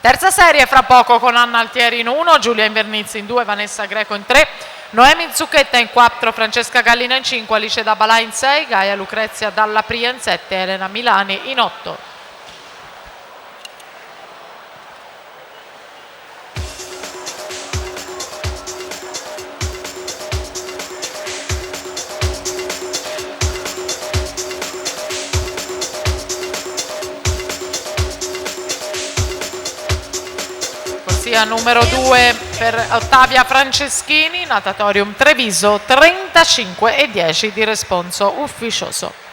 Terza serie fra poco con Anna Altieri in 1, Giulia Invernizzi in 2, Vanessa Greco in 3, Noemi Zucchetta in 4, Francesca Gallina in 5, Alice Dabalà in 6, Gaia Lucrezia Dalla Pria in 7, Elena Milani in 8. Numero 2 per Ottavia Franceschini, Natatorium Treviso, 35,10 di responso ufficioso.